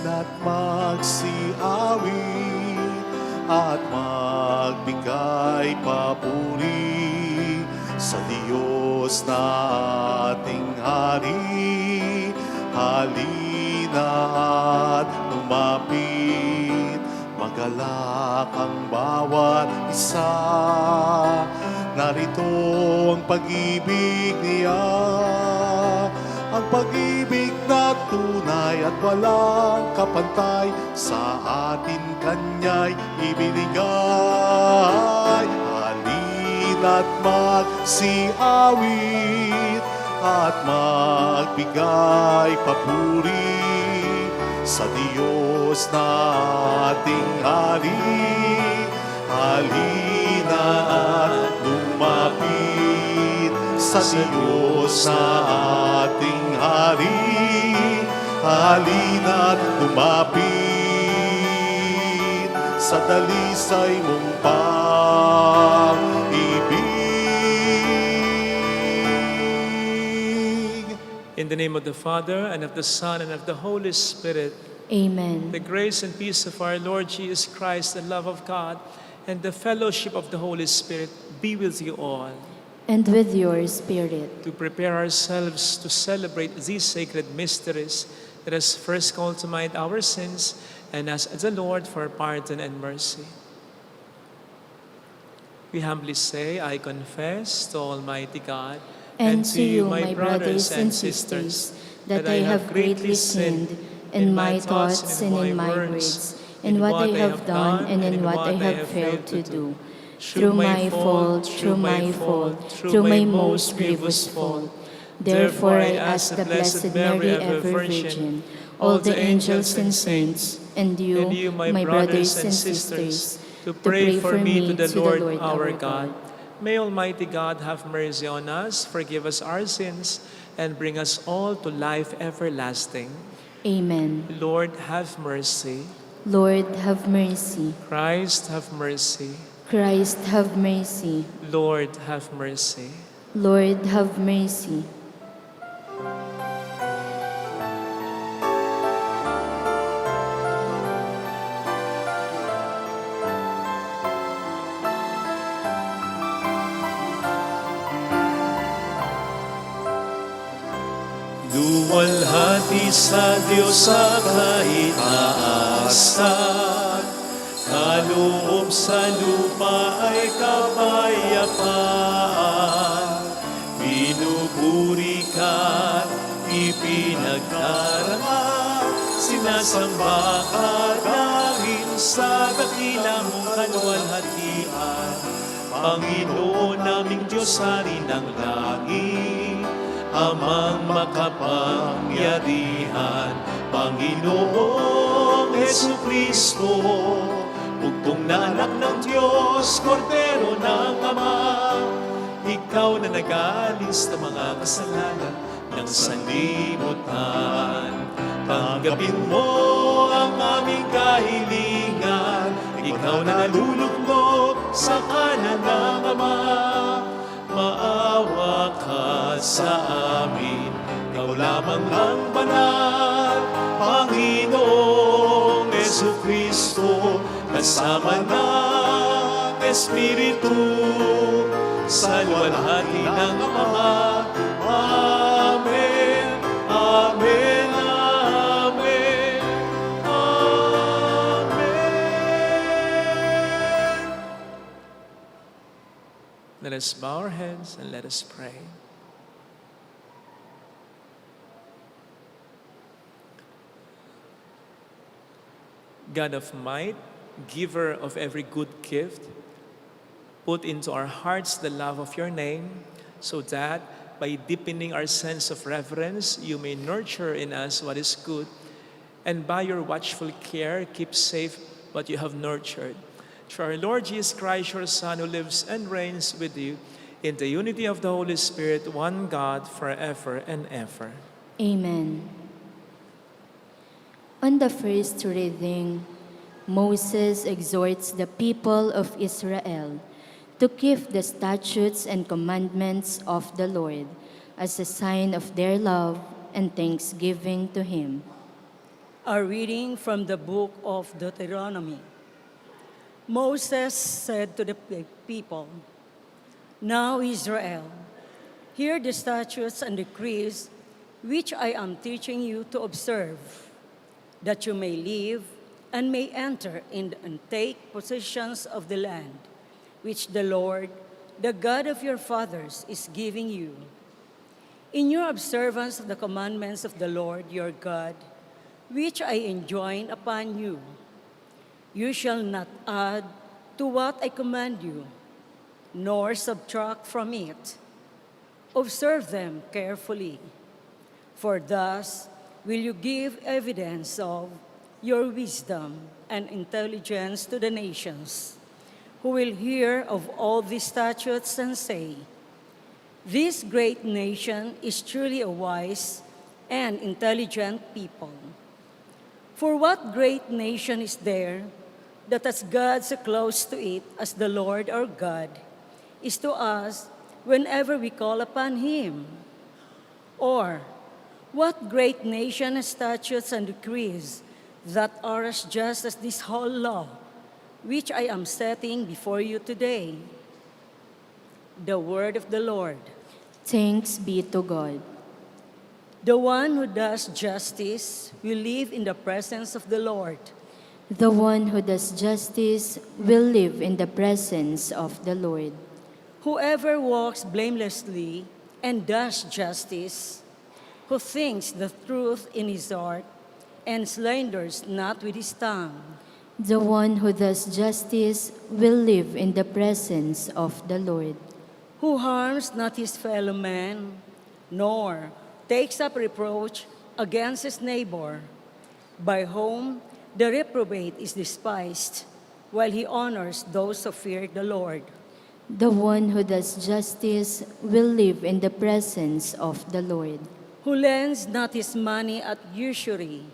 At magsiawit at magbigay papuri sa Diyos na ating Hari. Halina at lumapit, magalak ang bawat isa. Narito ang pag-ibig niya, ang pag-ibig na tunay at walang kapantay, sa atin Kanya'y ibinigay. Halina't magsiawit at magbigay papuri sa Diyos na ating Hari. Halina at lumapit sa Diyos na ating Hari. Halina't lumapit sa dalisay mong pag-ibig. In the name of the Father, and of the Son, and of the Holy Spirit. Amen. The grace and peace of our Lord Jesus Christ, the love of God, and the fellowship of the Holy Spirit be with you all. And with your spirit. To prepare ourselves to celebrate these sacred mysteries, let us first call to mind our sins and ask the Lord for pardon and mercy. We humbly say, I confess to Almighty God And to you, my brothers and sisters, that I have greatly sinned in my thoughts and in my words, in what I have done and in what I have failed to do. Through my fault, through my most grievous fault. Therefore I ask the Blessed Mary, ever Virgin, all the angels and saints, and you, my brothers and sisters, to pray for me to the Lord our God. May Almighty God have mercy on us, forgive us our sins, and bring us all to life everlasting. Amen. Lord, have mercy. Lord, have mercy. Christ, have mercy. Christ, have mercy. Lord, have mercy. Lord, have mercy. Luwalhati sa Diyos sa kaitaasan, kaloob sa lupa ay kapayapaan. Pinupuri ka, ipinagdarama, sinasamba ka dahil sa dakila mong kaluwalhatian. Panginoon naming Diyos, Hari ng langit, Amang makapangyarihan, Panginoong Jesucristo, bugtong na anak ng Diyos, Kordero ng Ama. Ikaw na nag-aalis ng mga kasalanan ng sanlibutan. Tanggapin mo ang aming kahilingan, ikaw na naluluklok sa kanan ng Ama. Maawa ka sa amin, ikaw lamang ang banal, Panginoong Jesucristo, kasama ng Espiritu, sa luwalhati ng Ama. Amen, Amen, Amen, Amen. Let us bow our heads and let us pray. God of might, giver of every good gift, put into our hearts the love of your name, so that by deepening our sense of reverence, you may nurture in us what is good, and by your watchful care, keep safe what you have nurtured. Through our Lord Jesus Christ, your Son, who lives and reigns with you, in the unity of the Holy Spirit, one God, forever and ever. Amen. On the first reading, Moses exhorts the people of Israel to keep the statutes and commandments of the Lord as a sign of their love and thanksgiving to Him. A reading from the book of Deuteronomy. Moses said to the people, "Now Israel, hear the statutes and decrees which I am teaching you to observe, that you may live and may enter in and take possessions of the land, which the Lord, the God of your fathers, is giving you. In your observance of the commandments of the Lord your God, which I enjoin upon you, you shall not add to what I command you, nor subtract from it. Observe them carefully, for thus will you give evidence of your wisdom and intelligence to the nations, who will hear of all these statutes and say, 'This great nation is truly a wise and intelligent people.' For what great nation is there that has God so close to it as the Lord our God is to us whenever we call upon Him? Or what great nation has statutes and decrees that are as just as this whole law, which I am setting before you today?" The word of the Lord. Thanks be to God. The one who does justice will live in the presence of the Lord. The one who does justice will live in the presence of the Lord. Whoever walks blamelessly and does justice, who thinks the truth in his heart and slanders not with his tongue, The one who does justice will live in the presence of the Lord. who harms not his fellow man, nor takes up reproach against his neighbor, by whom the reprobate is despised, while he honors those who fear the Lord. The one who does justice will live in the presence of the Lord. Who lends not his money at usury,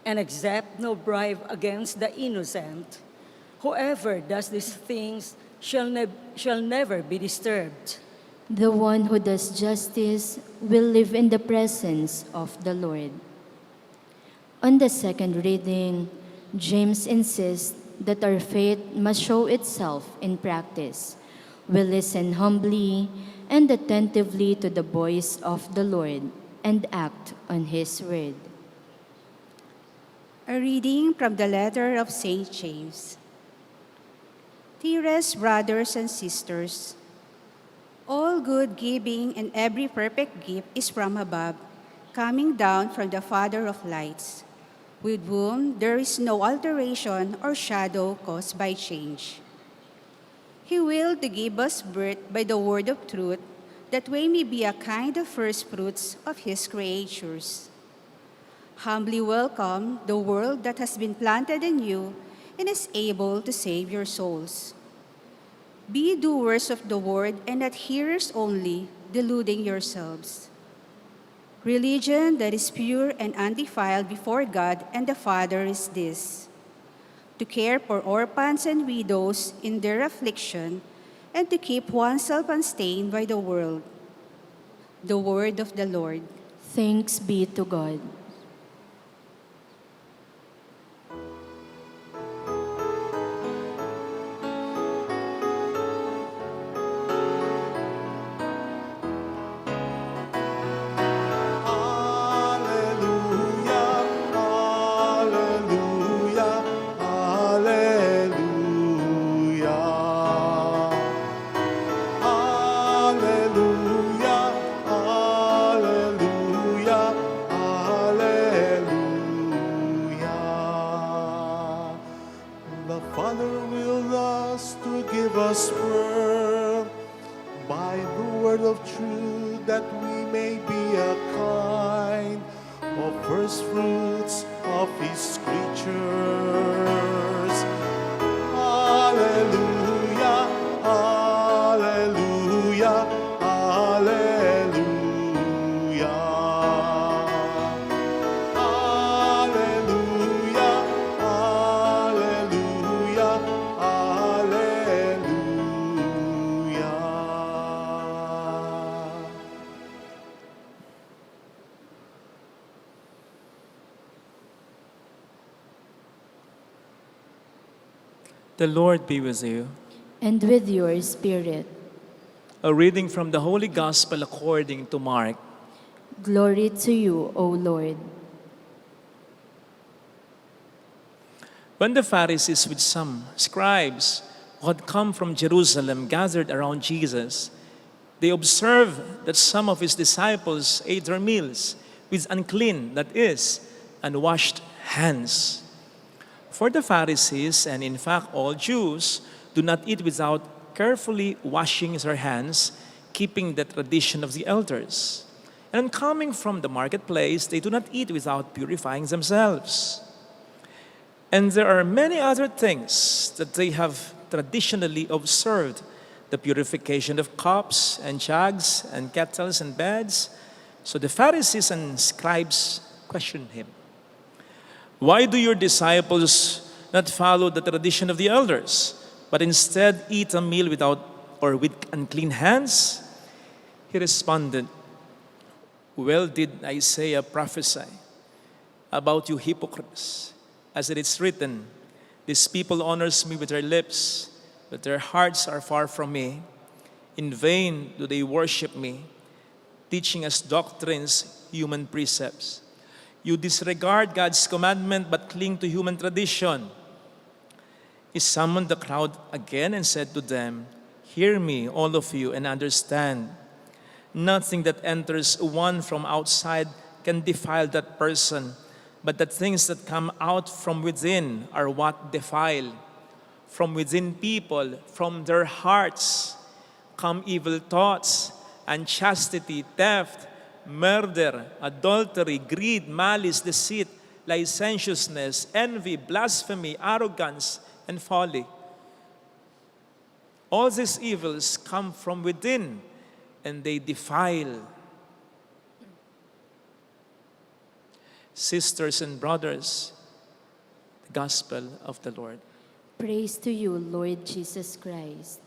and accept no bribe against the innocent. Whoever does these things shall never be disturbed. The one who does justice will live in the presence of the Lord. On the second reading, James insists that our faith must show itself in practice. We listen humbly and attentively to the voice of the Lord and act on His word. A reading from the letter of St. James. Dearest brothers and sisters, all good giving and every perfect gift is from above, coming down from the Father of lights, with whom there is no alteration or shadow caused by change. He willed to give us birth by the word of truth, that we may be a kind of first fruits of His creatures. Humbly welcome the world that has been planted in you and is able to save your souls. Be doers of the word and not hearers only, deluding yourselves. Religion that is pure and undefiled before God and the Father is this: to care for orphans and widows in their affliction, and to keep oneself unstained by the world. The word of the Lord. Thanks be to God. Hallelujah, hallelujah, hallelujah. Hallelujah, The Father willed us to give us birth by the word of truth, that we may be a kind of first fruits of His creatures. Hallelujah, hallelujah, hallelujah. Hallelujah, hallelujah, hallelujah. The Lord be with you. And with your spirit. A reading from the Holy Gospel according to Mark. Glory to you, O Lord. When the Pharisees with some scribes who had come from Jerusalem gathered around Jesus, they observed that some of his disciples ate their meals with unclean, that is, unwashed hands. For the Pharisees, and in fact all Jews, do not eat without carefully washing their hands, keeping the tradition of the elders. And on coming from the marketplace, they do not eat without purifying themselves. And there are many other things that they have traditionally observed: the purification of cups and jugs and kettles and beds. So the Pharisees and scribes questioned him, "Why do your disciples not follow the tradition of the elders, but instead eat a meal without or with unclean hands?" He responded, "Well did Isaiah prophesy about you hypocrites, as it is written, 'This people honors me with their lips, but their hearts are far from me. In vain do they worship me, teaching as doctrines human precepts. You disregard God's commandment but cling to human tradition.'" He summoned the crowd again and said to them, "Hear me, all of you, and understand. Nothing that enters one from outside can defile that person, but the things that come out from within are what defile. From within people, from their hearts, come evil thoughts, unchastity, theft, murder, adultery, greed, malice, deceit, licentiousness, envy, blasphemy, arrogance, and folly. All these evils come from within, and they defile." Sisters and brothers, the Gospel of the Lord. Praise to you, Lord Jesus Christ.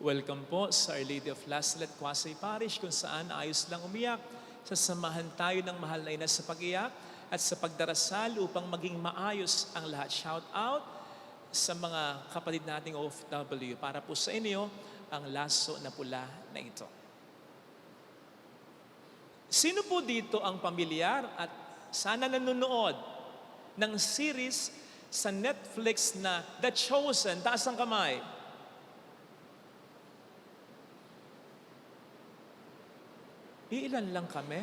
Welcome po sa Our Lady of Laslet, Quasay Parish, kung saan ayos lang umiyak. Sasamahan tayo ng mahal na ina sa pag-iyak at sa pagdarasal upang maging maayos ang lahat. Shout out sa mga kapatid nating OFW para po sa inyo ang laso na pula na ito. Sino po dito ang pamilyar at sana nanonood ng series sa Netflix na The Chosen? Taas ang kamay. Iilan lang kami.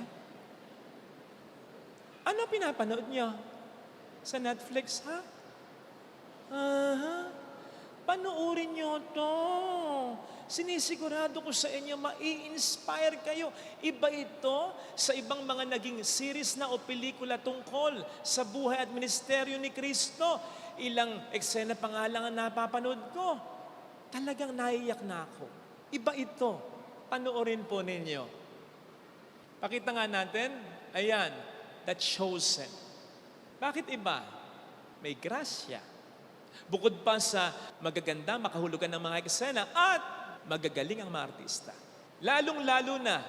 Ano pinapanood niyo sa Netflix, ha? Panoorin niyo to. Sinisigurado ko sa inyo, mai-inspire kayo. Iba ito sa ibang mga naging series na o pelikula tungkol sa buhay at ministeryo ni Kristo. Ilang eksena pa nga lang ang napapanood ko. Talagang naiyak na ako. Iba ito. Panoorin po ninyo. Pakita nga natin, ayan, The Chosen. Bakit iba? May grasya. Bukod pa sa magaganda, makahulugan ng mga eksena, at magagaling ang mga artista. Lalong-lalo na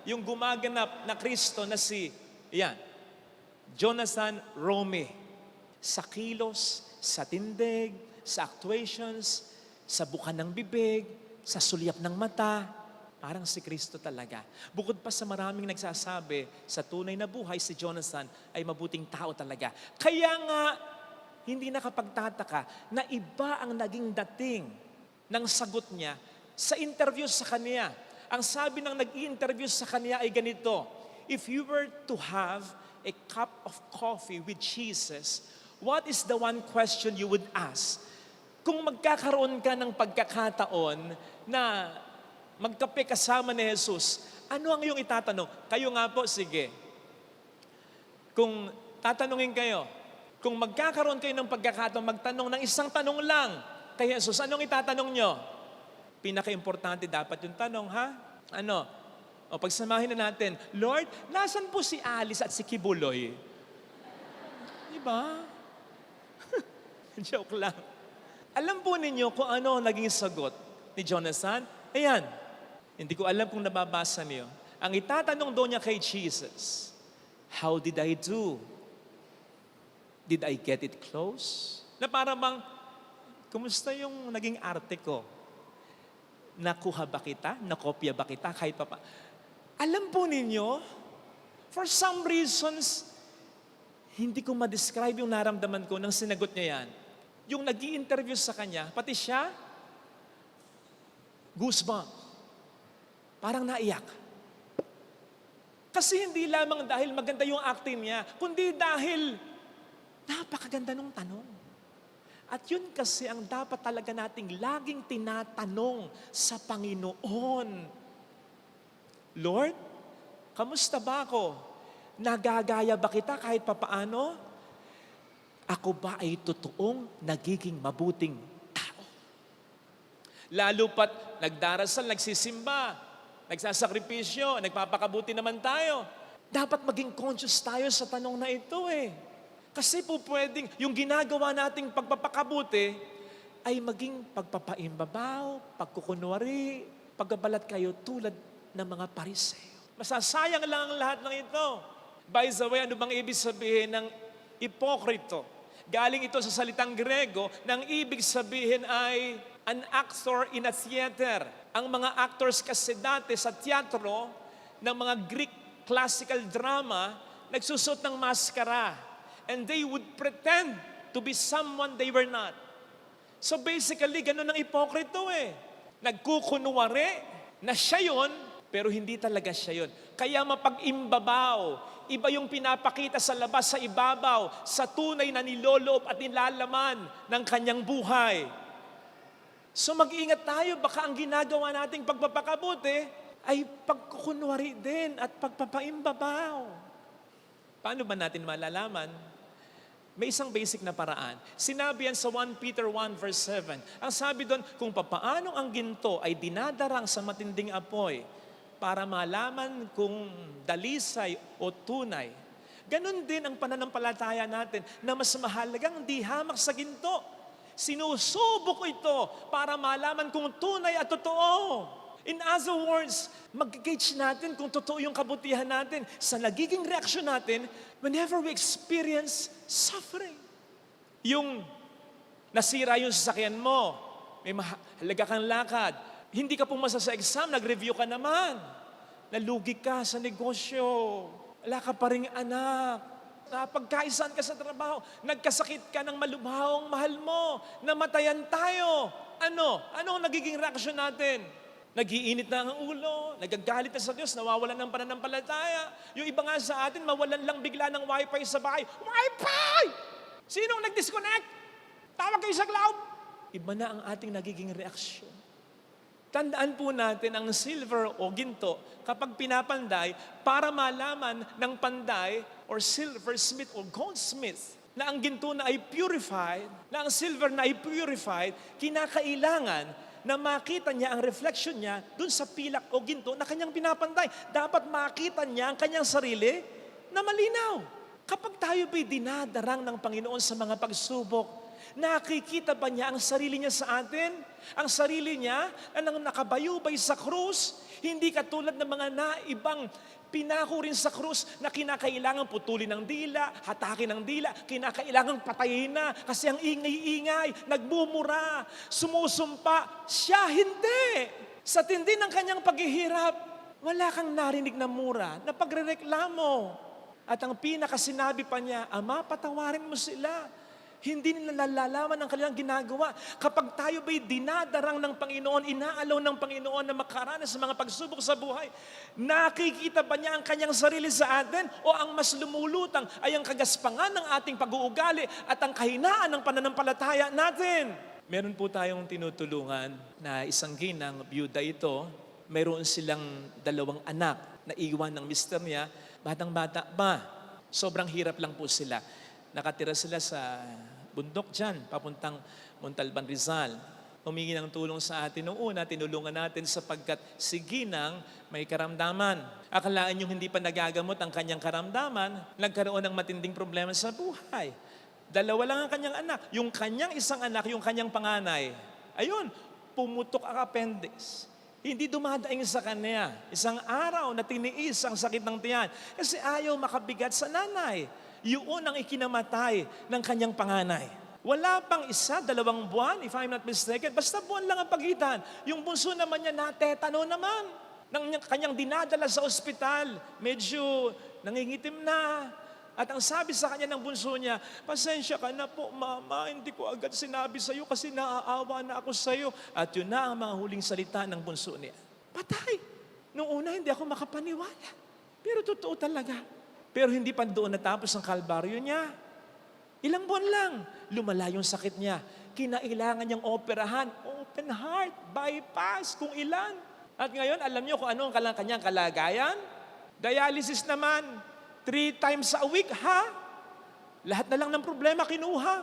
yung gumaganap na Kristo na si, ayan, Jonathan Romy. Sa kilos, sa tindig, sa actuations, sa buka ng bibig, sa sulyap ng mata. Parang si Kristo talaga. Bukod pa sa maraming nagsasabi, sa tunay na buhay, si Jonathan ay mabuting tao talaga. Kaya nga, hindi nakapagtataka na iba ang naging dating ng sagot niya sa interview sa kanya. Ang sabi ng nag-i-interview sa kanya ay ganito, if you were to have a cup of coffee with Jesus, what is the one question you would ask? Kung magkakaroon ka ng pagkakataon na magkape kasama ni Jesus, ano ang iyong itatanong? Kayo nga po, sige. Kung tatanungin kayo, kung magkakaroon kayo ng pagkakataon, magtanong ng isang tanong lang kay Jesus, anong itatanong nyo? Pinaka-importante dapat yung tanong, ha? Ano? O pagsamahin na natin, Lord, nasan po si Alice at si Kibuloy? Diba? Joke lang. Alam po ninyo kung ano ang naging sagot ni Jonathan? Ayan. Hindi ko alam kung nababasa niyo. Ang itatanong doon niya kay Jesus, how did I do? Did I get it close? Na para bang, kumusta yung naging arte ko? Nakuha ba kita? Nakopya ba kita? Kahit pa pa. Alam po ninyo, for some reasons, hindi ko ma-describe yung naramdaman ko nang sinagot niya yan. Yung nag-i-interview sa kanya, pati siya, goosebumps. Parang naiyak. Kasi hindi lamang dahil maganda yung acting niya, kundi dahil napakaganda ng tanong. At yun kasi ang dapat talaga nating laging tinatanong sa Panginoon. Lord, kamusta ba ako? Nagagaya ba kita kahit papaano? Ako ba ay totoong nagiging mabuting tao? Lalo pat nagdarasal, nagsisimba, nagsasakripisyo, nagpapakabuti naman tayo. Dapat maging conscious tayo sa tanong na ito eh. Kasi po pwedeng yung ginagawa nating pagpapakabuti ay maging pagpapaimbabaw, pagkukunwari, pagbabalat kayo tulad ng mga Pariseo. Masasayang lang ang lahat ng ito. By the way, ano bang ibig sabihin ng ipokrito? Galing ito sa salitang Grego, nang ibig sabihin ay an actor in a theater. Ang mga actors kasi dati sa teatro ng mga Greek classical drama, nagsusot ng maskara. And they would pretend to be someone they were not. So basically, ganun ang ipokrito eh. Nagkukunwari na siya yun, pero hindi talaga siya yun. Kaya mapag-imbabaw, iba yung pinapakita sa labas, sa ibabaw, sa tunay na niloloob at nilalaman ng kanyang buhay. So mag-ingat tayo, baka ang ginagawa nating pagpapakabuti ay pagkukunwari din at pagpapaimbabaw. Paano ba natin malalaman? May isang basic na paraan. Sinabi yan sa 1 Peter 1 verse 7. Ang sabi doon, kung papaano ang ginto ay dinadarang sa matinding apoy para malaman kung dalisay o tunay. Ganon din ang pananampalataya natin na mas mahalagang di hamak sa ginto. Sinusubok ito para malaman kung tunay at totoo. In other words, mag-gauge natin kung totoo yung kabutihan natin sa nagiging reaksyon natin whenever we experience suffering. Yung nasira yung sasakyan mo, may mahalaga kang lakad, hindi ka pumasa sa exam, nag-review ka naman, nalugi ka sa negosyo, wala ka pa ring anak, napagkaisan ka sa trabaho, nagkasakit ka ng malubhawang mahal mo, namatayan tayo. Ano ang nagiging reaksyon natin? Nag-iinit na ang ulo, nagagalit na sa Diyos, nawawalan ng pananampalataya. Yung iba nga sa atin, mawalan lang bigla ng wifi sa bahay. Wifi! Sinong nag-disconnect? Tawag kayo sa cloud. Iba na ang ating nagiging reaksyon. Tandaan po natin ang silver o ginto kapag pinapanday para malaman ng panday or silversmith o goldsmith na ang ginto na ay purified, na ang silver na ay purified, kinakailangan na makita niya ang reflection niya dun sa pilak o ginto na kanyang pinapantay. Dapat makita niya ang kanyang sarili na malinaw. Kapag tayo ba'y dinadarang ng Panginoon sa mga pagsubok, nakikita ba niya ang sarili niya sa atin? Ang sarili niya na nang nakabayubay sa krus, hindi katulad ng mga naibang pinako rin sa krus na kinakailangan putulin ng dila, hatakin ng dila, kinakailangan patayin na kasi ang ingay-ingay, nagmumura, sumusumpa. Siya hindi. Sa tindi ng kanyang paghihirap, wala kang narinig na mura, na pagrereklamo. At ang pinakasinabi pa niya, Ama, patawarin mo sila. Hindi nila nalalaman ang kanilang ginagawa. Kapag tayo ba'y dinadarang ng Panginoon, inaalaw ng Panginoon na makaranas sa mga pagsubok sa buhay, nakikita ba niya ang kanyang sarili sa atin? O ang mas lumulutang ay ang kagaspangan ng ating pag-uugali at ang kahinaan ng pananampalataya natin? Meron po tayong tinutulungan na isang ginang, byuda ito, mayroon silang 2 anak na iwan ng mister niya, batang-bata pa. Sobrang hirap lang po sila. Nakatira sila sa bundok dyan, papuntang Montalban, Rizal. Humingi ng tulong sa atin noong una, tinulungan natin sapagkat si Ginang may karamdaman. Akalaan yung hindi pa nagagamot ang kanyang karamdaman, nagkaroon ng matinding problema sa buhay. 2 lang ang kanyang anak. Yung kanyang isang anak, yung kanyang panganay, ayun, pumutok ang appendix. Hindi dumadaing sa kanya. Isang araw na tiniis ang sakit ng tiyan kasi ayaw makabigat sa nanay. Yun ang ikinamatay ng kanyang panganay. Wala pang 1, 2 buwan, if I'm not mistaken, basta buwan lang ang pagitan. Yung bunso naman niya natetano naman. Nang kanyang dinadala sa ospital, medyo nangingitim na. At ang sabi sa kanya ng bunso niya, pasensya ka na po, Mama, hindi ko agad sinabi sa iyo kasi naaawa na ako sa iyo. At yun na ang mga huling salita ng bunso niya. Patay! Noong una, hindi ako makapaniwala. Pero totoo talaga. Pero hindi pa doon natapos ang kalbaryo niya. Ilang buwan lang, lumala yung sakit niya. Kinailangan niyang operahan, open heart, bypass, kung ilan. At ngayon, alam niyo kung ano ang kanyang kalagayan? Dialysis naman, 3 times a week, ha? Lahat na lang ng problema kinuha.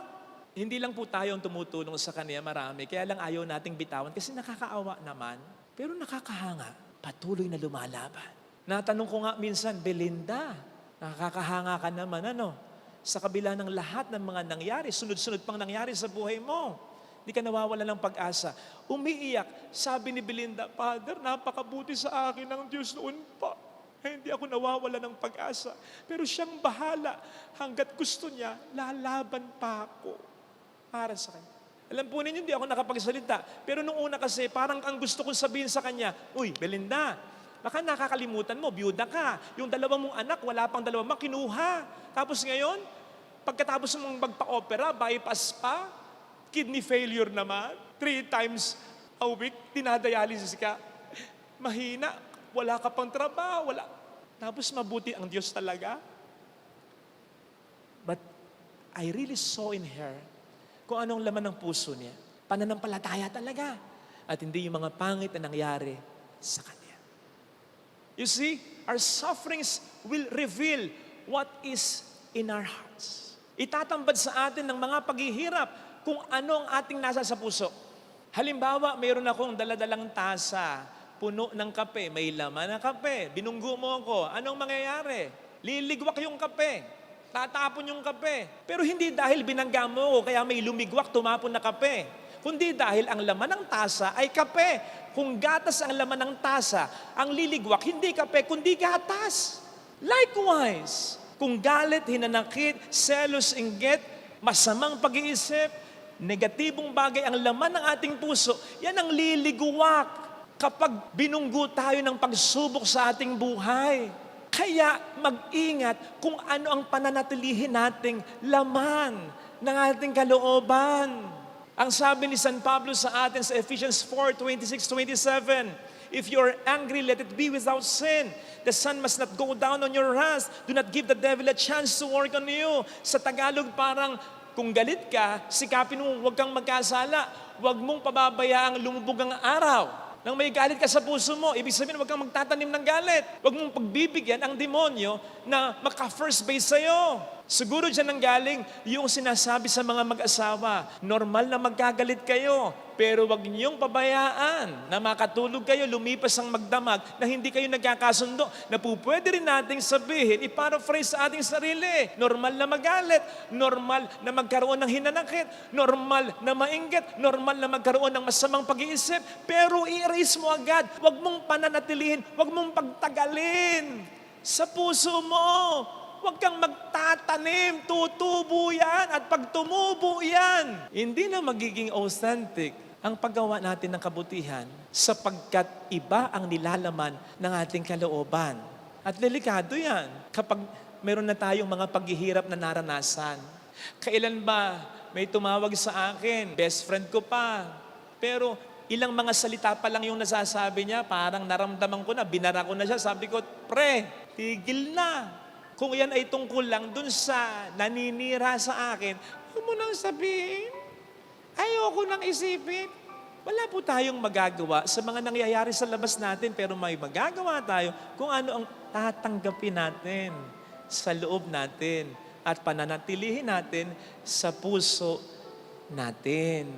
Hindi lang po tayo ang tumutulong sa kanya, marami. Kaya lang ayaw nating bitawan kasi nakakaawa naman. Pero nakakahanga, patuloy na lumalaban. Natanong ko nga minsan, Belinda, nakakahanga ka naman, sa kabila ng lahat ng mga nangyari, sunod-sunod pang nangyari sa buhay mo. Hindi ka nawawala ng pag-asa. Umiiyak. Sabi ni Belinda, Father, napakabuti sa akin ng Diyos noon pa. Hindi ako nawawala ng pag-asa. Pero siyang bahala. Hanggat gusto niya, lalaban pa ako para sa kanya. Alam po ninyo, hindi ako nakapagsalita. Pero nung una kasi, parang ang gusto kong sabihin sa kanya, Uy, Belinda, baka nakakalimutan mo, byuda ka. Yung 2 mong anak, wala pang 2 kinuha. Tapos ngayon, pagkatapos mong magpa-opera, bypass pa, kidney failure naman, 3 times a week, dinadialysis ka. Mahina, wala ka pang trabaho, wala. Tapos mabuti ang Diyos talaga. But I really saw in her kung anong laman ng puso niya. Pananampalataya talaga. At hindi yung mga pangit na nangyari sa kanya. You see, our sufferings will reveal what is in our hearts. Itatambad sa atin ng mga paghihirap kung ano ang ating nasa sa puso. Halimbawa, mayroon akong daladalang tasa, puno ng kape, may laman ng kape, binunggo mo ako, anong mangyayari? Liligwak yung kape, tatapon yung kape. Pero hindi dahil binangga mo kaya may lumigwak, tumapon na kape. Kundi dahil ang laman ng tasa ay kape. Kung gatas ang laman ng tasa, ang liligwak, hindi kape, kundi gatas. Likewise, kung galit, hinanakit, selos, inggit, masamang pag-iisip, negatibong bagay ang laman ng ating puso, yan ang liligwak kapag binunggo tayo ng pagsubok sa ating buhay. Kaya mag-ingat kung ano ang pananatilihin nating laman ng ating kalooban. Ang sabi ni San Pablo sa atin sa Ephesians 4:26-27, if you're angry, let it be without sin. The sun must not go down on your wrath. Do not give the devil a chance to work on you. Sa Tagalog, parang kung galit ka, sikapin mo, huwag kang magkasala. Huwag mong pababayaang lumubog ang araw. Nang may galit ka sa puso mo, ibig sabihin, huwag kang magtatanim ng galit. Huwag mong pagbibigyan ang demonyo na maka-first base sa'yo. Siguro dyan ang galing yung sinasabi sa mga mag-asawa, normal na magkagalit kayo, pero wag niyong pabayaan na makatulog kayo, lumipas ang magdamag na hindi kayo nagkakasundo. Na po pwede rin nating sabihin, i-paraphrase sa ating sarili. Normal na magalit, normal na magkaroon ng hinanakit, normal na mainggit, normal na magkaroon ng masamang pag-iisip, pero i-erase mo agad. Wag mong pananatilihin, wag mong pagtagalin sa puso mo. Huwag kang magtatanim, tutubo yan. At pag tumubo yan, hindi na magiging authentic ang paggawa natin ng kabutihan sapagkat iba ang nilalaman ng ating kalooban. At delikado yan kapag meron na tayong mga paghihirap na naranasan. Kailan ba may tumawag sa akin, best friend ko pa, pero ilang mga salita pa lang yung nasasabi niya, parang naramdaman ko na, binara ko na siya, sabi ko, pre, tigil na. Kung yan ay tungkol lang dun sa naninira sa akin, huwag mo nang sabihin. Ayoko nang isipin. Wala po tayong magagawa sa mga nangyayari sa labas natin, pero may magagawa tayo kung ano ang tatanggapin natin sa loob natin at pananatilihin natin sa puso natin.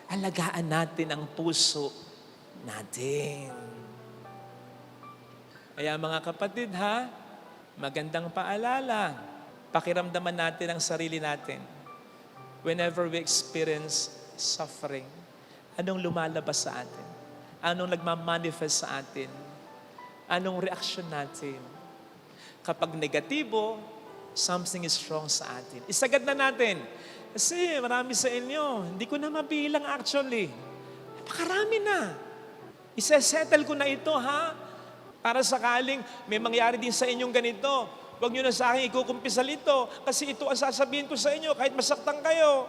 Alagaan natin ang puso natin. Kaya mga kapatid ha, magandang paalala, pakiramdaman natin ang sarili natin. Whenever we experience suffering, anong lumalabas sa atin? Anong nagmamanifest sa atin? Anong reaksyon natin? Kapag negatibo, something is wrong sa atin. Isagad na natin. Kasi marami sa inyo, hindi ko na mabilang actually. Napakarami na. Isesettle ko na ito ha. Para sakaling may mangyari din sa inyong ganito, huwag nyo na sa akin ikukumpisal ito kasi ito ang sasabihin ko sa inyo kahit masaktan kayo.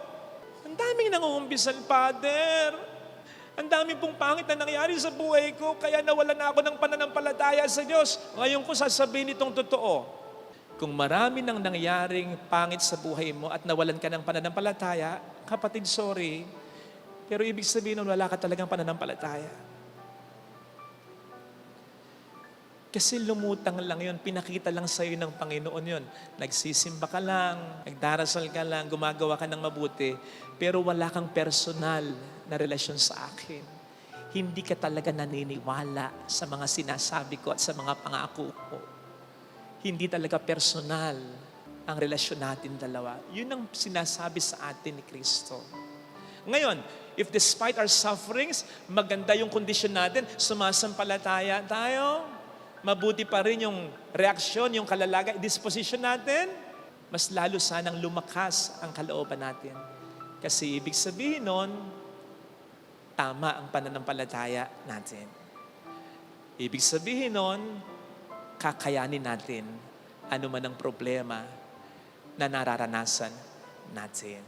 Ang daming nangunkumpisal, Father. Ang daming pong pangit na nangyari sa buhay ko kaya nawalan na ako ng pananampalataya sa Diyos. Ngayon ko sasabihin itong totoo. Kung marami nang nangyaring pangit sa buhay mo at nawalan ka ng pananampalataya, kapatid, sorry, pero ibig sabihin nun wala ka talagang pananampalataya. Kasi lumutang lang yun, pinakita lang sa'yo ng Panginoon yun. Nagsisimba ka lang, nagdarasal ka lang, gumagawa ka ng mabuti, pero wala kang personal na relasyon sa akin. Hindi ka talaga naniniwala sa mga sinasabi ko at sa mga pangako ko. Hindi talaga personal ang relasyon natin dalawa. Yun ang sinasabi sa atin ni Kristo. Ngayon, if despite our sufferings, maganda yung kondisyon natin, sumasampalataya tayo, mabuti pa rin yung reaksyon, yung kalalaga, disposition natin, mas lalo sanang lumakas ang kalooban natin. Kasi ibig sabihin nun, tama ang pananampalataya natin. Ibig sabihin nun, kakayanin natin ano man ang problema na nararanasan natin.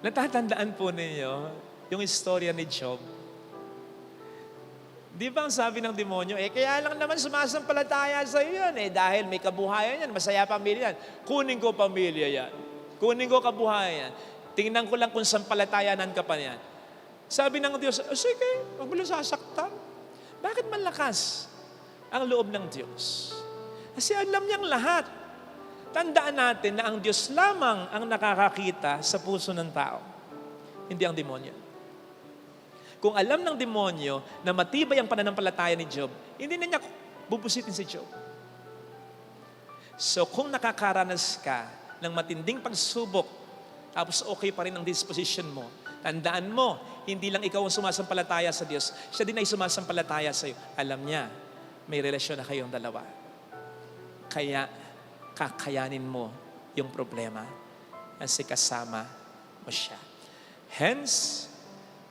Natatandaan po ninyo yung istorya ni Job. Di ba ang sabi ng demonyo, kaya lang naman sumasampalataya sa iyo yan, dahil may kabuhayan yan, masaya pamilya yan. Kunin ko pamilya yan. Kunin ko kabuhayan yan. Tingnan ko lang kung sampalatayanan ka pa yan. Sabi ng Diyos, sige, huwag mo lang sasaktan. Bakit malakas ang loob ng Diyos? Kasi alam niyang lahat. Tandaan natin na ang Diyos lamang ang nakakakita sa puso ng tao. Hindi ang demonyo. Kung alam ng demonyo na matibay ang pananampalataya ni Job, hindi na niya bubusitin si Job. So kung nakakaranas ka ng matinding pagsubok, tapos okay pa rin ang disposition mo, tandaan mo, hindi lang ikaw ang sumasampalataya sa Diyos, siya din ay sumasampalataya sa iyo. Alam niya, may relasyon na kayong dalawa. Kaya kakayanin mo yung problema kasi kasama mo siya. Hence,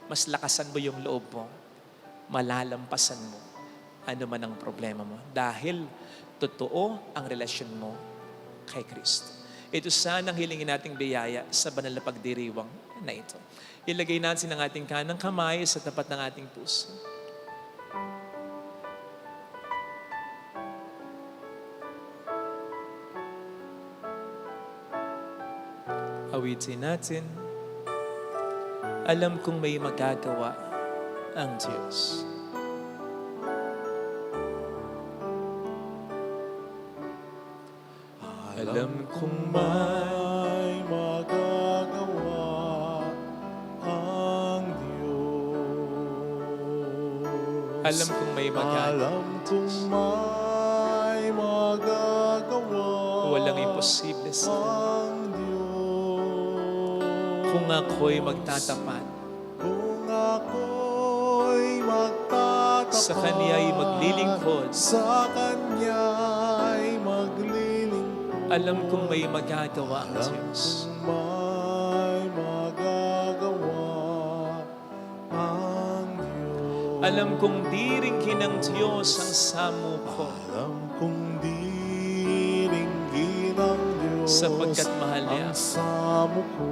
mas lakasan mo yung loob mo, malalampasan mo ano man ang problema mo. Dahil totoo ang relasyon mo kay Kristo. Ito sana ang hilingin nating biyaya sa banal na pagdiriwang na ito. Ilagay natin ang ating kanang kamay sa tapat ng ating puso. Awitin natin. Alam kong may magagawa ang Diyos. Alam kong may magagawa ang Diyos. Alam kong may magagawa. Alam kong may magagawa Walang imposible sa ang Diyos. kung ako'y magtatapat. Kung ako'y magtatapat Sa Kaniya'y maglilingkod. sa Kaniya'y maglilingkod. Alam kong may magagawa ang Diyos. May magagawa Alam kong diringhin ng Diyos ang samo ko, Alam kong diringgin ng Diyos sapagkat mahal niya. ang samo ko.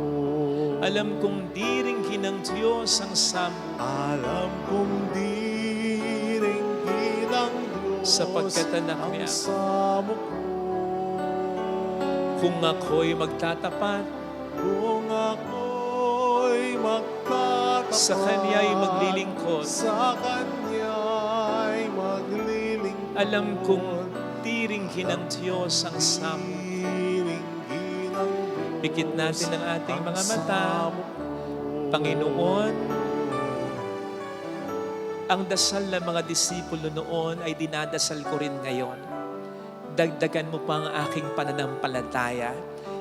Alam kong diringhin ng Diyos ang samo, Alam kong diringgin ng Diyos sapagkat anak ang niya. samo ko. Kung ako'y magtatapat, Kung ako'y magtatapat sa Kanya'y maglilingkod, sa Kanya'y maglilingkod, alam kong diringhin ng Diyos ang samo. diringgin ng Diyos Pikit natin ang ating mga ang mata. samo ko. Panginoon, ang dasal ng mga disipulo noon ay dinadasal ko rin ngayon. Dagdagan mo pa ang aking pananampalataya.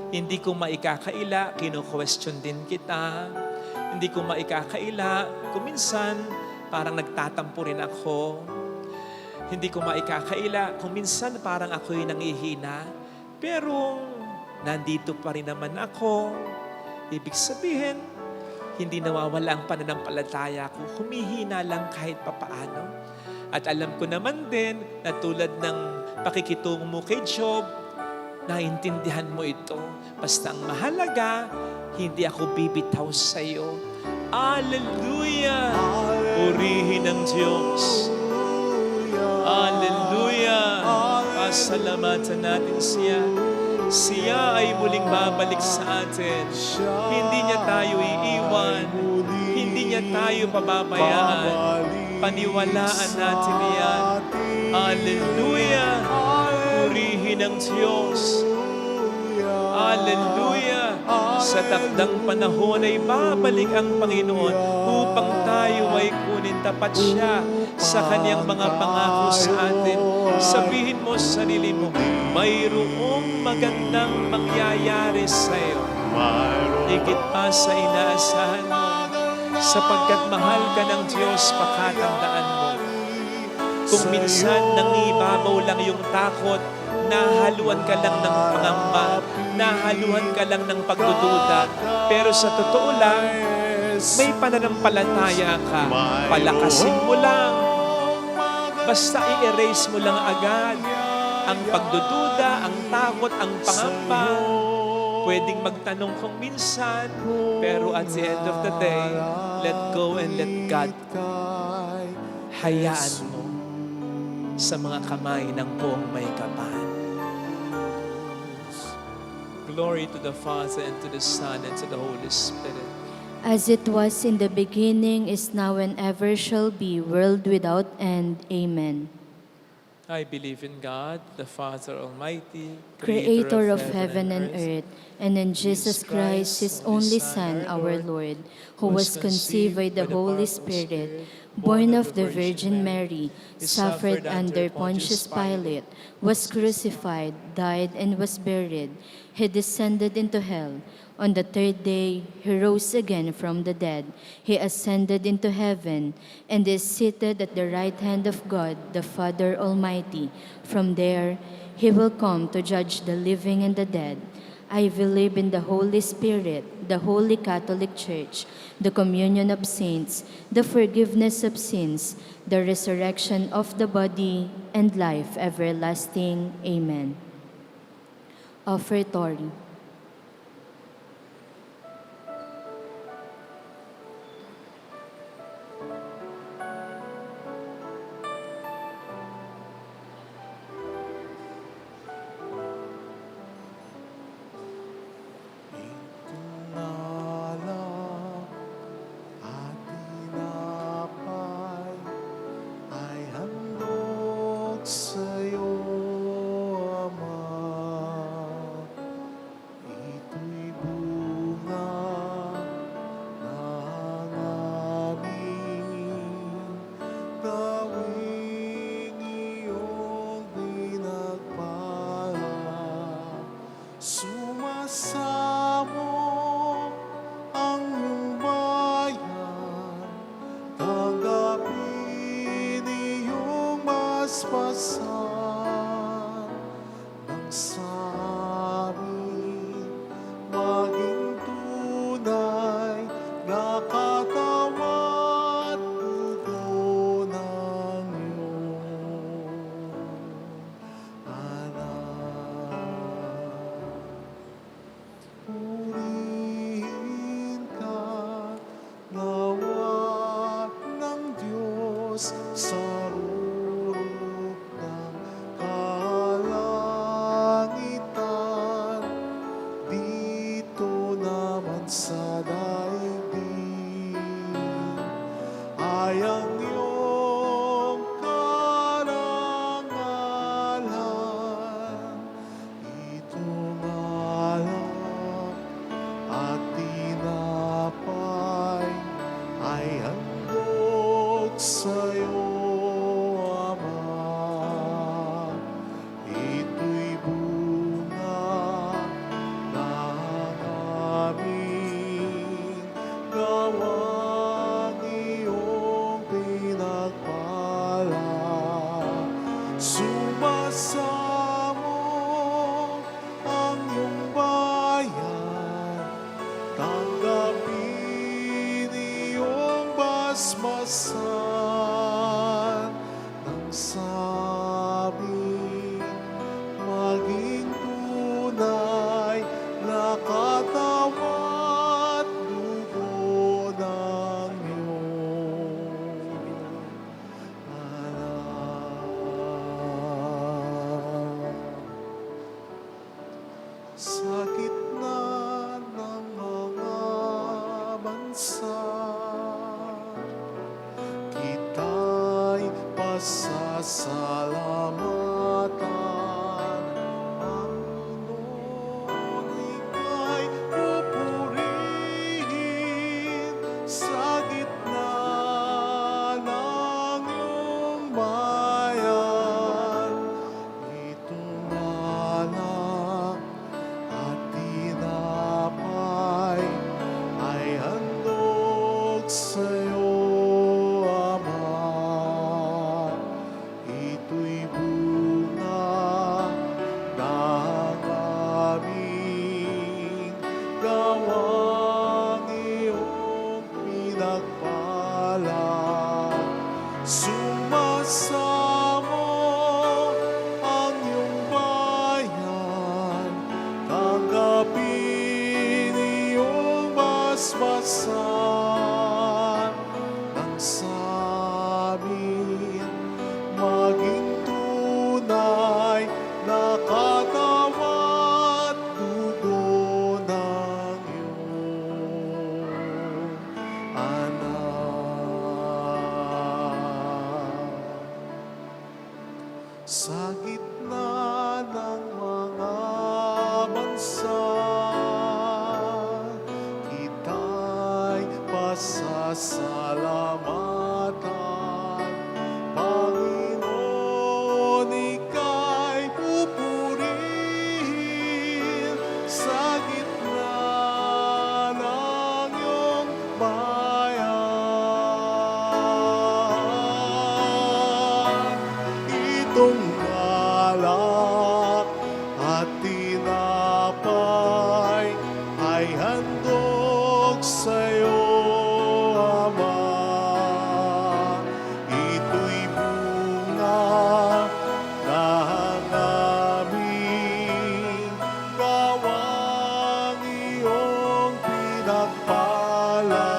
Hindi ko maikakaila, kino-question din kita. Hindi ko maikakaila, kuminsan parang nagtatampo rin ako. Hindi ko maikakaila, kuminsan parang ako'y nangihina. Pero nandito pa rin naman ako. Ibig sabihin, hindi nawawala ang pananampalataya ko. Humihina lang kahit papaano. At alam ko naman din na tulad ng pakikitungo mo kay Job, naintindihan mo ito. Basta ang mahalaga, hindi ako bibitaw sa iyo. Alleluia! Purihin ang Diyos. Alleluia! Pasalamatan natin siya. Siya ay muling babalik sa atin. Hindi niya tayo iiwan. Hindi niya tayo pababayaan. Paniwalaan natin yan. Alleluia! Purihin ang Diyos. Alleluia! Sa takdang panahon ay babalik ang Panginoon upang tayo ay kunin tapat siya sa kanyang mga pangako sa atin. Sabihin mo sa sarili mo, mayroong magandang mangyayari sa iyo. Higit pa sa inaasahan mo, sapagkat mahal ka ng Diyos, pakatandaan mo. Kung minsan nangibabaw lang yung takot, nahaluan ka lang ng pangamba, nahaluan ka lang ng pagdududa, pero sa totoo lang, may pananampalataya ka. Palakasin mo lang. Basta i-erase mo lang agad ang pagdududa, ang takot, ang pangamba. Pwedeng magtanong kung minsan, pero at the end of the day, let go and let God. Hayaan mo sa mga kamay ng buong may kapal. Glory to the Father, and to the Son, and to the Holy Spirit. As it was in the beginning, is now, and ever shall be, world without end. Amen. I believe in God, the Father Almighty, Creator of heaven and earth, and in Jesus Christ, His only Son, our Lord, who was conceived by the Holy Spirit, born of the Virgin Mary, suffered under Pontius Pilate, was crucified, died, and was buried. He descended into hell. On the third day, He rose again from the dead. He ascended into heaven and is seated at the right hand of God, the Father Almighty. From there, He will come to judge the living and the dead. I believe in the Holy Spirit, the Holy Catholic Church, the communion of saints, the forgiveness of sins, the resurrection of the body, and life everlasting. Amen. Offertory. Sumasamo ang iyong bayan, tanggapin iyong maspasan ng samin, maging tunay na katawan at dugo basbasan ng sabi, maging tunay na katawan at dugo ng iyong anak. Sa gitna ng mga bansa, kita'y pasasalamatan. Panginoon, ika'y pupurihin sa gitna ng iyong bayan. Itong alak at tinapay ay handog sa'yo, Ama. Ito'y bunga ng aming gawang iyong pinagpala. Sumasamo ang iyong bayan, tanggapin iyong basbasan ng sabi, maging tunay na katawan at dugo ng iyong anak. Sa gitna ng mga bansa, kita'y pasasalamatan. Panginoon, ika'y pupurihin sa gitna ng iyong bayan. Itong alak at tinapay ay handog sa'yo, Ama. Ito'y bunga ng aming gawang iyong pinagpala.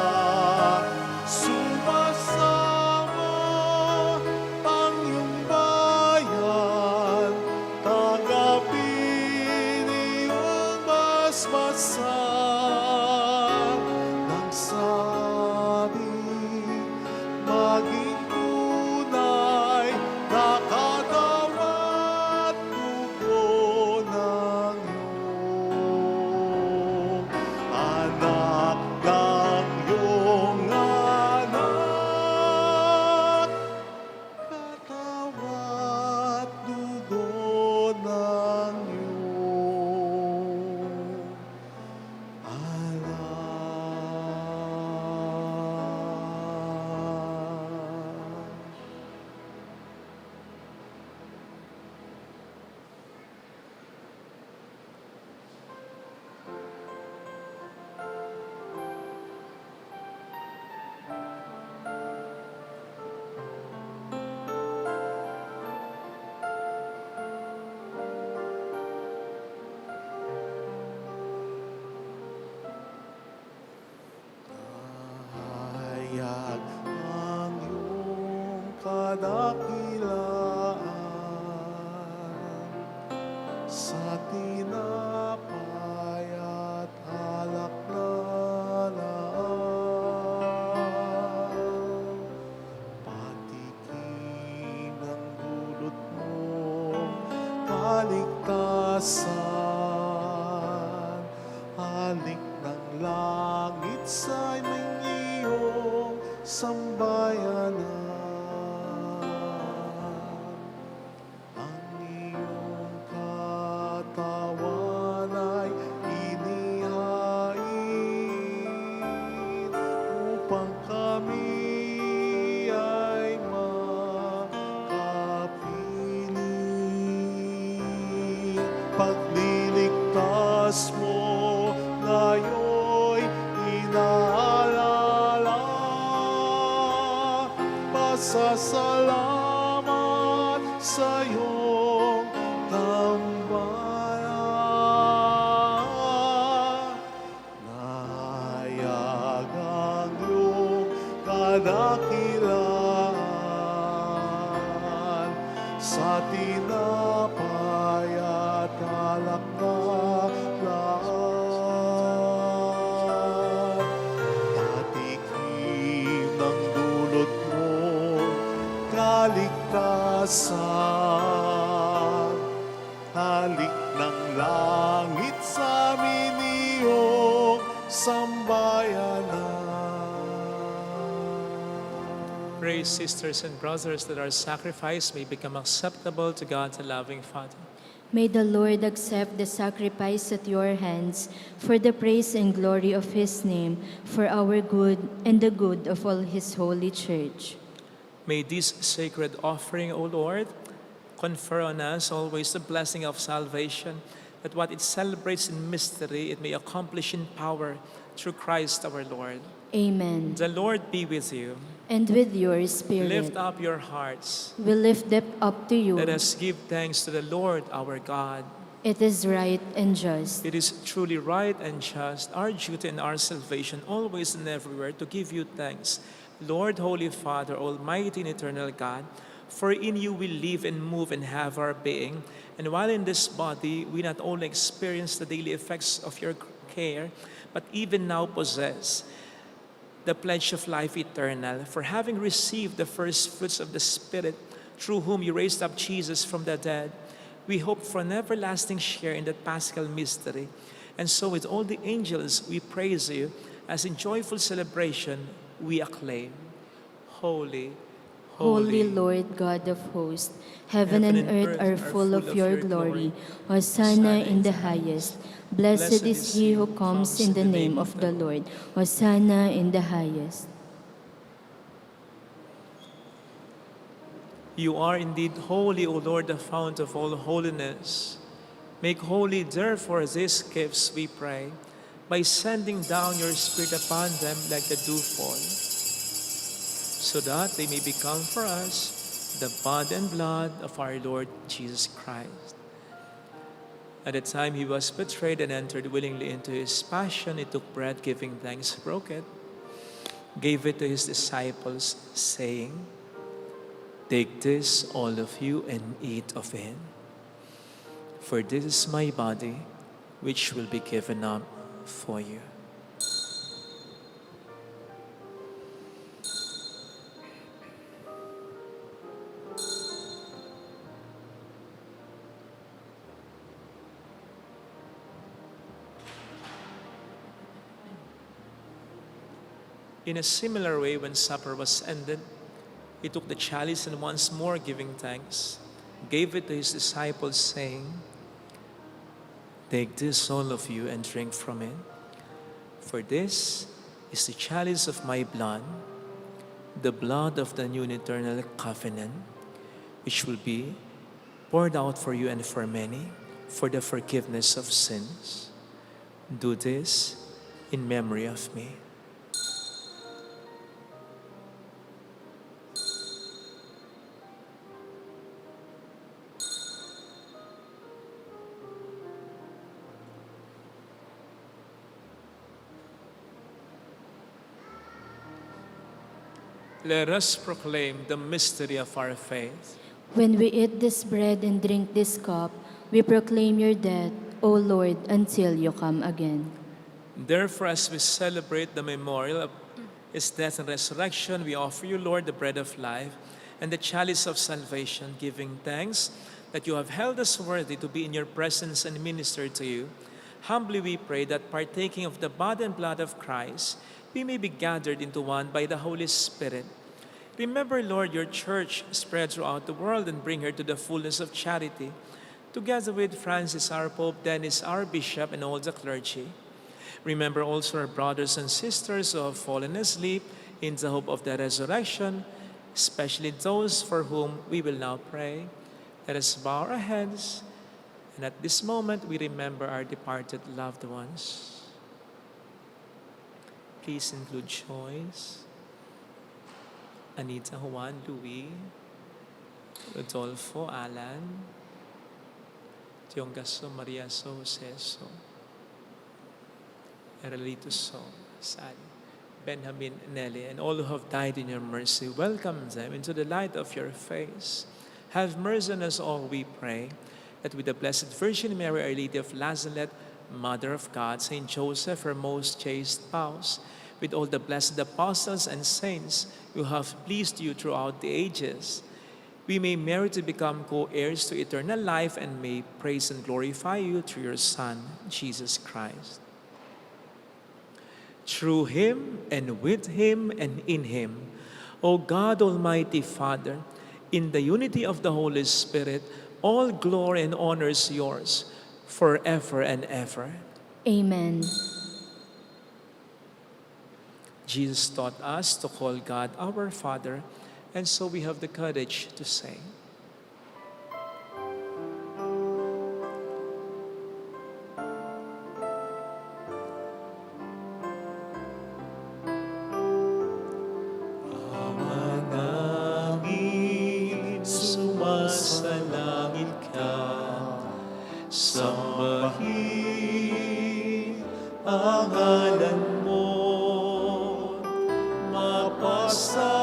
Sumasamo ang iyong bayan, tanggapin iyong basbasan ng sabi, maging tunay na katawan at dugo ng iyong anak, ng iyong anak, katawan at dugo ng iyong anak. Hayag ang iyong kadakilaan sa tinapay at alak na laan. Patikim ng dulot mo, kaligtasan, halik ng langit sa iyong sambayanan. Ang iyong katawan ay inihain upang kami ay makapiling. Pagliligtas mo ngayon inaalala kalakalan. Patikim ng dulot mo, kaligtasan. Halik ng langit sa amin iyong sambayanan. Pray, sisters and brothers, that our sacrifice may become acceptable to God, the loving Father. May the Lord accept the sacrifice at your hands for the praise and glory of his name, for our good and the good of all his holy church. May this sacred offering, O Lord, confer on us always the blessing of salvation, that what it celebrates in mystery, it may accomplish in power through Christ our Lord. Amen. The Lord be with you. And with your spirit, Lift up your hearts. we lift them up to you. Let us give thanks to the Lord our God. It is right and just. It is truly right and just, our duty and our salvation, always and everywhere, to give you thanks, Lord, Holy Father, Almighty and eternal God, for in you we live and move and have our being. And while in this body, we not only experience the daily effects of your care, but even now possess the pledge of life eternal, for having received the first fruits of the Spirit, through whom you raised up Jesus from the dead, we hope for an everlasting share in that Paschal mystery. And so with all the angels, we praise you, as in joyful celebration we acclaim, Holy, Holy Lord God of hosts, heaven and earth are full of your glory. Hosanna in the highest. Blessed is he who comes in the name of the Lord. Hosanna in the highest. You are indeed holy, O Lord, the fount of all holiness. Make holy, therefore, these gifts, we pray, by sending down your Spirit upon them like the dewfall, so that they may become for us the body and blood of our Lord Jesus Christ. At the time he was betrayed and entered willingly into his passion, he took bread, giving thanks, broke it, gave it to his disciples, saying, "Take this, all of you, and eat of it. For this is my body, which will be given up for you." In a similar way, when supper was ended, he took the chalice and once more giving thanks, gave it to his disciples, saying, "Take this, all of you, and drink from it. For this is the chalice of my blood, the blood of the new and eternal covenant, which will be poured out for you and for many for the forgiveness of sins. Do this in memory of me." Let us proclaim the mystery of our faith. When we eat this bread and drink this cup, we proclaim your death, O Lord, until you come again. Therefore, as we celebrate the memorial of his death and resurrection, we offer you, Lord, the bread of life and the chalice of salvation, giving thanks that you have held us worthy to be in your presence and minister to you. Humbly we pray that, partaking of the body and blood of Christ, we may be gathered into one by the Holy Spirit. Remember, Lord, your church spread throughout the world and bring her to the fullness of charity, together with Francis, our Pope, Dennis, our Bishop, and all the clergy. Remember also our brothers and sisters who have fallen asleep in the hope of the resurrection, especially those for whom we will now pray. Let us bow our heads, and at this moment we remember our departed loved ones. Please include Joyce, Anita, Juan, Louis, Rodolfo, Alan, Tiongaso, Maria So, Jose So, Erelito So, Sally, Benjamin, Nelly, and all who have died in your mercy. Welcome them into the light of your face. Have mercy on us all, we pray, that with the Blessed Virgin Mary, Our Lady of Lazareth, Mother of God, Saint Joseph, her most chaste spouse, with all the blessed apostles and saints who have pleased you throughout the ages, we may merit to become co-heirs to eternal life and may praise and glorify you through your Son, Jesus Christ. Through him and with him and in him, O God, Almighty Father, in the unity of the Holy Spirit, all glory and honor is yours forever and ever. Amen. Jesus taught us to call God our Father, and so we have the courage to say, Ama namin, sumasalangit ka, sambahin ang ngalan mo, mapasarin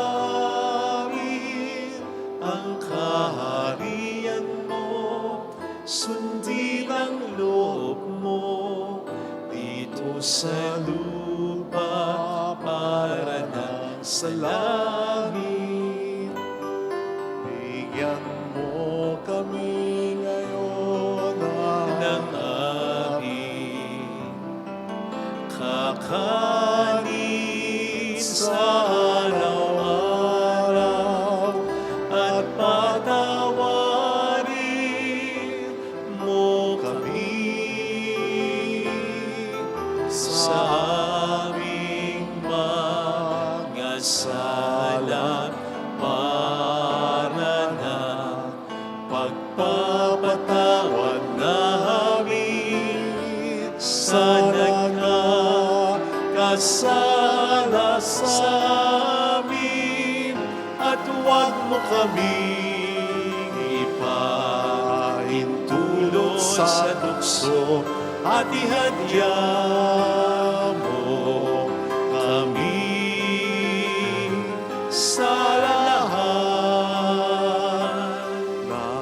ang kaharian mo, sundin ang loob mo dito sa lupa para na sa langit. Bigyan mo kami ngayon Ng aming kakanin sa araw-araw at patawarin mo kami sa aming mga sala para na pagpapatawad namin sa nagkakasala sa amin at huwag mo kaming ipahintulot sa tukso at ihadya mo kami sa lahat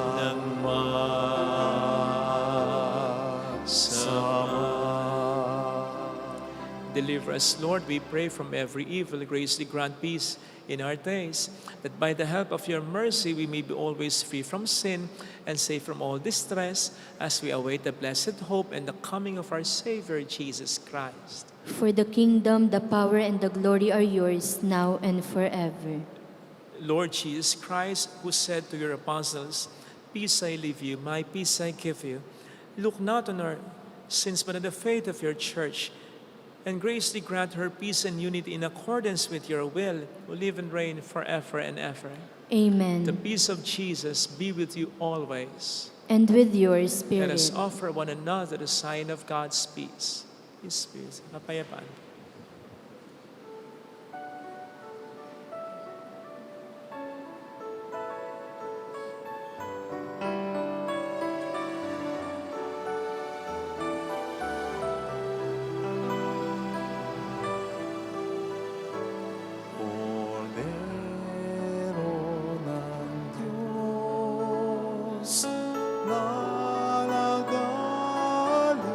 ng masama. Deliver us, Lord, we pray, from every evil. Graciously grant peace in our days, that by the help of your mercy we may be always free from sin and safe from all distress, as we await the blessed hope and the coming of our Savior, Jesus Christ. For the kingdom, the power, and the glory are yours, now and forever. Lord Jesus Christ, who said to your apostles, "Peace I leave you, my peace I give you," look not on our sins, but on the faith of your church, and graciously grant her peace and unity in accordance with your will, who live and reign forever and ever. Amen. The peace of Jesus be with you always. And with your Let spirit. us offer one another the sign of God's peace. His peace, kapayapaan. Cordero ng Diyos na nagalis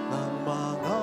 ng mga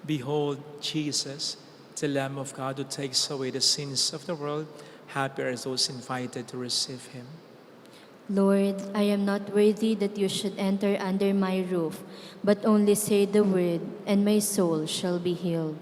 Behold, Jesus, the Lamb of God who takes away the sins of the world. Happy are those invited to receive him. Lord, I am not worthy that you should enter under my roof, but only say the word, and my soul shall be healed.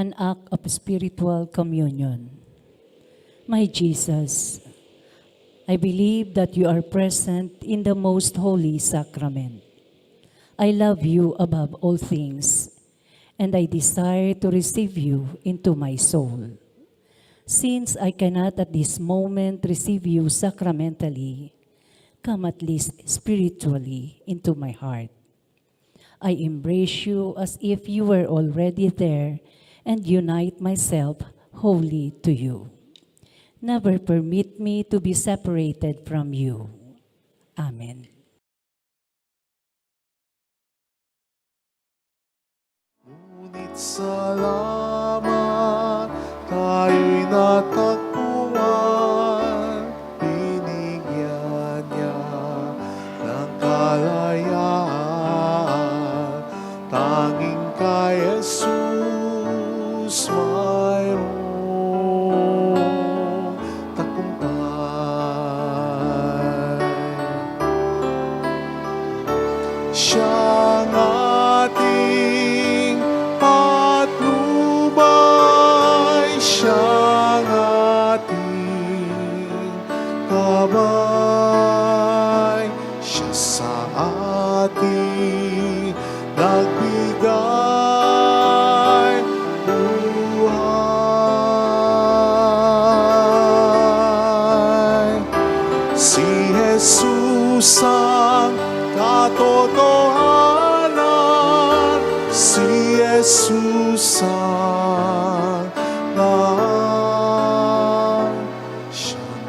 An act of spiritual communion. My Jesus, I believe that you are present in the most holy sacrament. I love you above all things, and I desire to receive you into my soul. Since I cannot at this moment receive you sacramentally, come at least spiritually into my heart. I embrace you as if you were already there and unite myself wholly to you. Never permit me to be separated from you. Amen. Ngunit salamat, tayo'y natagpuan. Binigyan niya ng kalayaan. Tanging kay Jesus mayroong tagumpay. Siyang ating patnubay, siyang ating gabay, siya sa ating nagbigay buhay. Si Jesus ang katotohanan, si Jesus ang daan. Siyang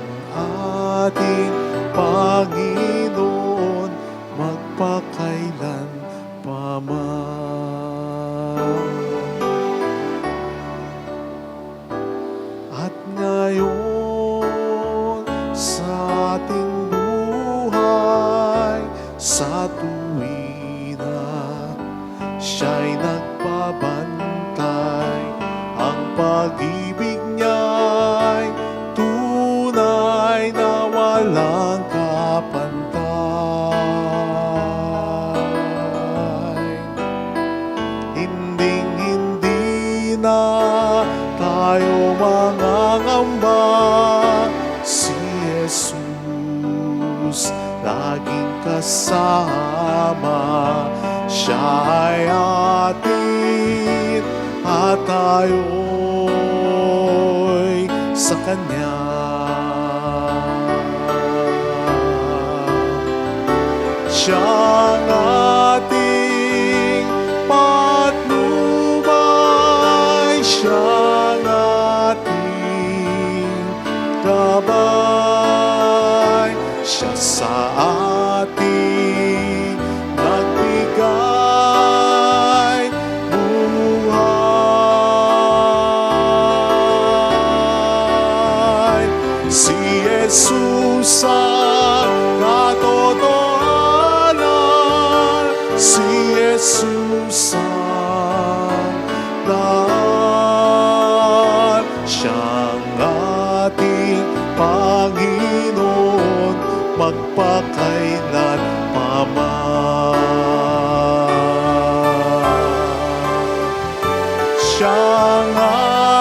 ating Panginoon, magpakailan paman. At ngayon sa ating buhay, sa tuwina siya'y nagbabantay. Ang pag-ibig niya'y tunay na walang kapantay. Hinding-hindi na tayo mangangamba, si Jesus laging kasama. Siya ay atin at tayo'y sa Kanya. Siyang ating patnubay, siyang ating gabay, siya sa ating nagbigay buhay. Si Jesus ang katotohanan, si Jesus ang daan. Siyang ating Panginoon, magpakailan paman. Siyang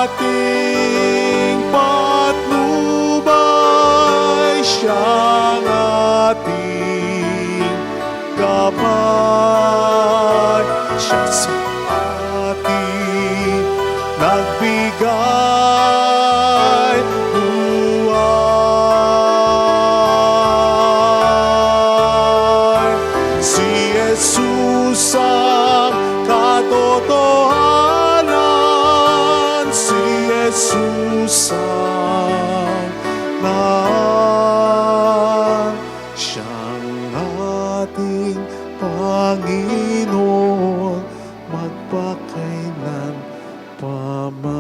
ating patnubay, siya Jesus ang nang siyang ating Panginoon magpakailan paman.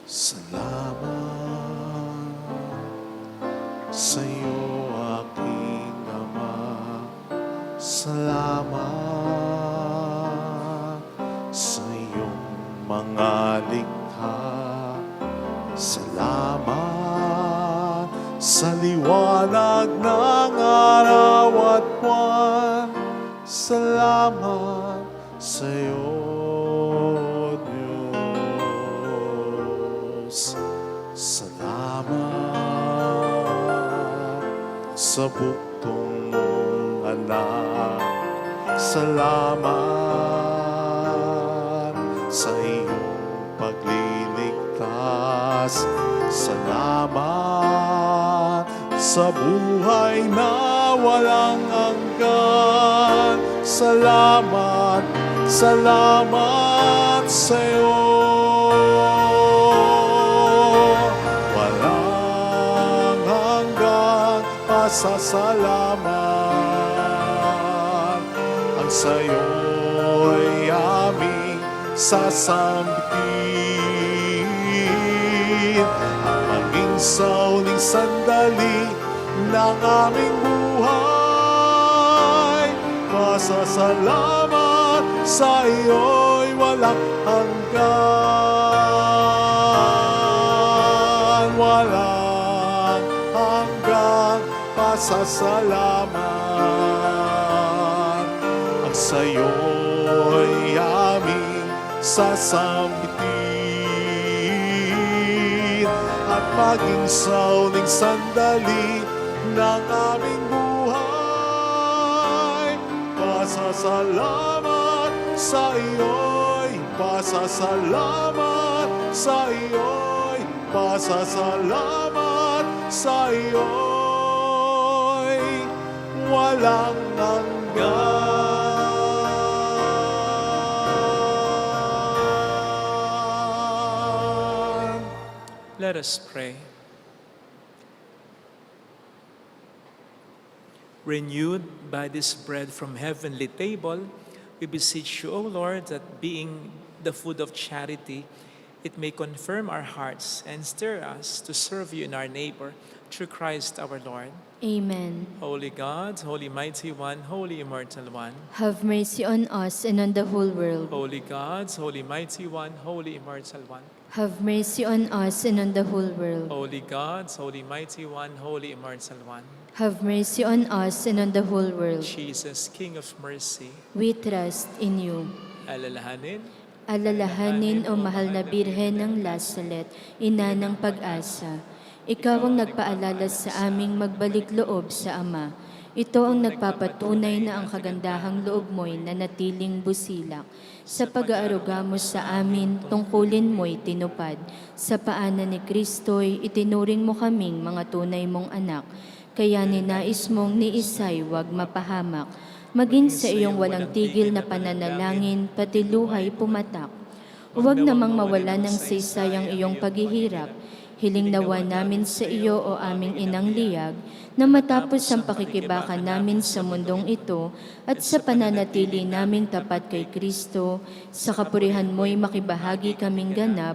Salamat sa iyo, aking Ama. Salamat sa iyong mga likha. Salamat sa liwanag ng araw at buwan. Salamat sa iyo, Diyos. Salamat sa buktong mong anak. Salamat sa iyong pagliligtas. Salamat sa buhay na walang hanggan. Salamat, salamat sa iyo. Walang hanggang pasasalamat ang sa'yo'y aming sasambitin. Ang maging sa uling sandali ng aming buhay, pasasalamat sa iyo'y walang hanggan. Walang hanggang pasasalamat ang sa'yo'y aming sasambitin. At maging sa uling sandali ng aming buhay, pasasalamat sa iyo'y, pasasalamat sa iyo'y, pasasalamat sa iyo'y walang hanggan. Let us pray. Renewed by this bread from heavenly table, we beseech you, O Lord, that being the food of charity, it may confirm our hearts and stir us to serve you and our neighbor through Christ our Lord. Amen. Holy God, Holy Mighty One, Holy Immortal One. Have mercy on us and on the whole world. Holy God, Holy Mighty One, Holy Immortal One. Have mercy on us and on the whole world. Holy God, Holy Mighty One, Holy Immortal One. Have mercy on us and on the whole world. Jesus, King of Mercy, We trust in you. alalahanin, Alalahanin, O mahal na Birhen ng Lasalet, ina ng pag-asa. Ikaw ang nagpaalala sa aming magbalik loob sa Ama. Ito ang nagpapatunay na ang kagandahang loob mo'y nanatiling busilak. Sa pag-aaruga mo sa amin, tungkulin mo'y tinupad. Sa paanan ni Kristo'y itinuring mo kaming mga tunay mong anak. Kaya ninais mong ni Isay wag mapahamak. Maging sa iyong walang tigil na pananalangin, pati luhay pumatak. Huwag namang mawala ng saysay ang iyong paghihirap. Hiling nawa namin sa iyo, o aming inang liyag, na matapos ang pakikibaka namin sa mundong ito at sa pananatili naming tapat kay Kristo, sa kapurihan mo'y makibahagi kaming ganap,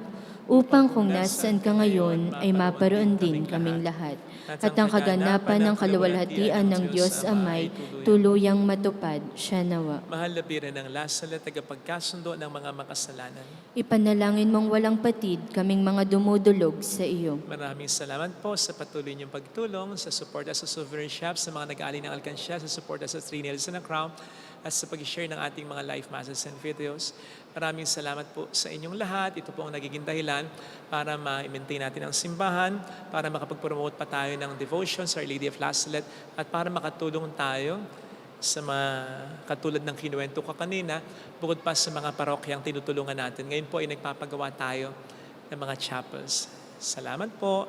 upang kung nasaan ka ngayon ay maparoon din kaming lahat. At ang kaganapan ng kaluwalhatian ng Diyos Amay tuluyang matupad siya nawa. mahal na Birhen ng Lasalet, tagapagkasundo ng mga makasalanan. Ipanalangin mong walang patid kaming mga dumudulog sa iyo. Maraming salamat po sa patuloy niyong pagtulong, sa suporta sa Sovereign Shop, sa mga nag-aali ng alkansya, sa suporta sa Three Nails and a Crown, at sa pag-share ng ating mga live masses and videos. Maraming salamat po sa inyong lahat. Ito po ang nagiging dahilan para ma-maintain natin ang simbahan, para makapag-promote pa tayo ng devotion sa Our Lady of La Salette, at para makatulong tayo sa mga katulad ng kinuwento ko kanina, bukod pa sa mga parokyang tinutulungan natin. Ngayon po ay nagpapagawa tayo ng mga chapels. Salamat po.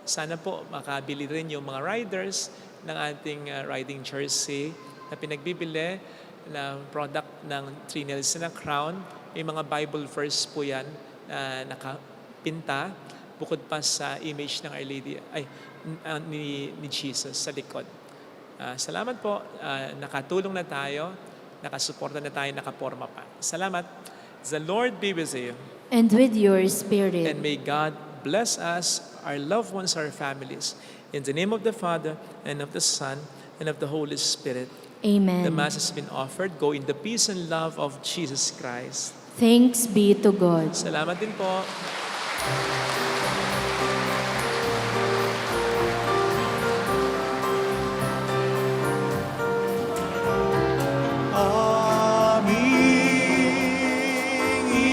Sana po makabili rin yung mga riders ng ating riding jersey na pinagbibili na product ng Trinals na Crown. May mga Bible verse po yan na nakapinta bukod pa sa image ng Our Lady, ni Jesus sa likod. Salamat po. Nakatulong na tayo, nakasuporta na tayo, nakaporma pa. Salamat. The Lord be with you. And with your spirit. And may God bless us, our loved ones, our families. In the name of the Father, and of the Son, and of the Holy Spirit. Amen. The Mass has been offered. Go in the peace and love of Jesus Christ. Thanks be to God. Salamat din po. Aming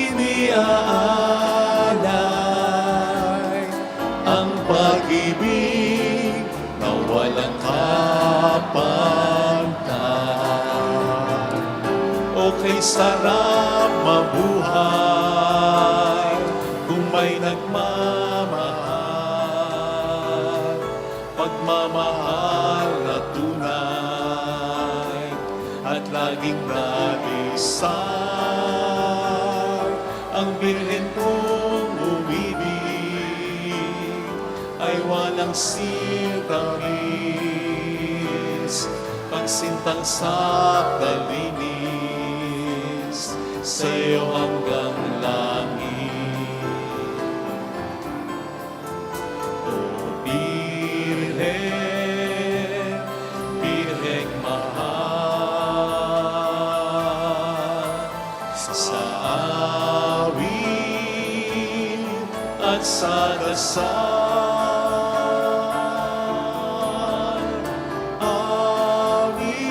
iniaalay ang pag-ibig na walang kapantay. O kay sarap mabuhay kung may nagmamahal, pagmamahal na tunay at laging naisay. Ang Birhen kong umibig ay walang sintamis, pagsintang sa kalinis, sa'yo hanggang langit. O Birhen, Birheng mahal, sa awit at sa dasal, aming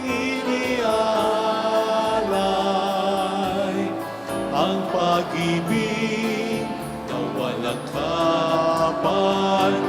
iniaalay ang pag-ibig na walang kapantay.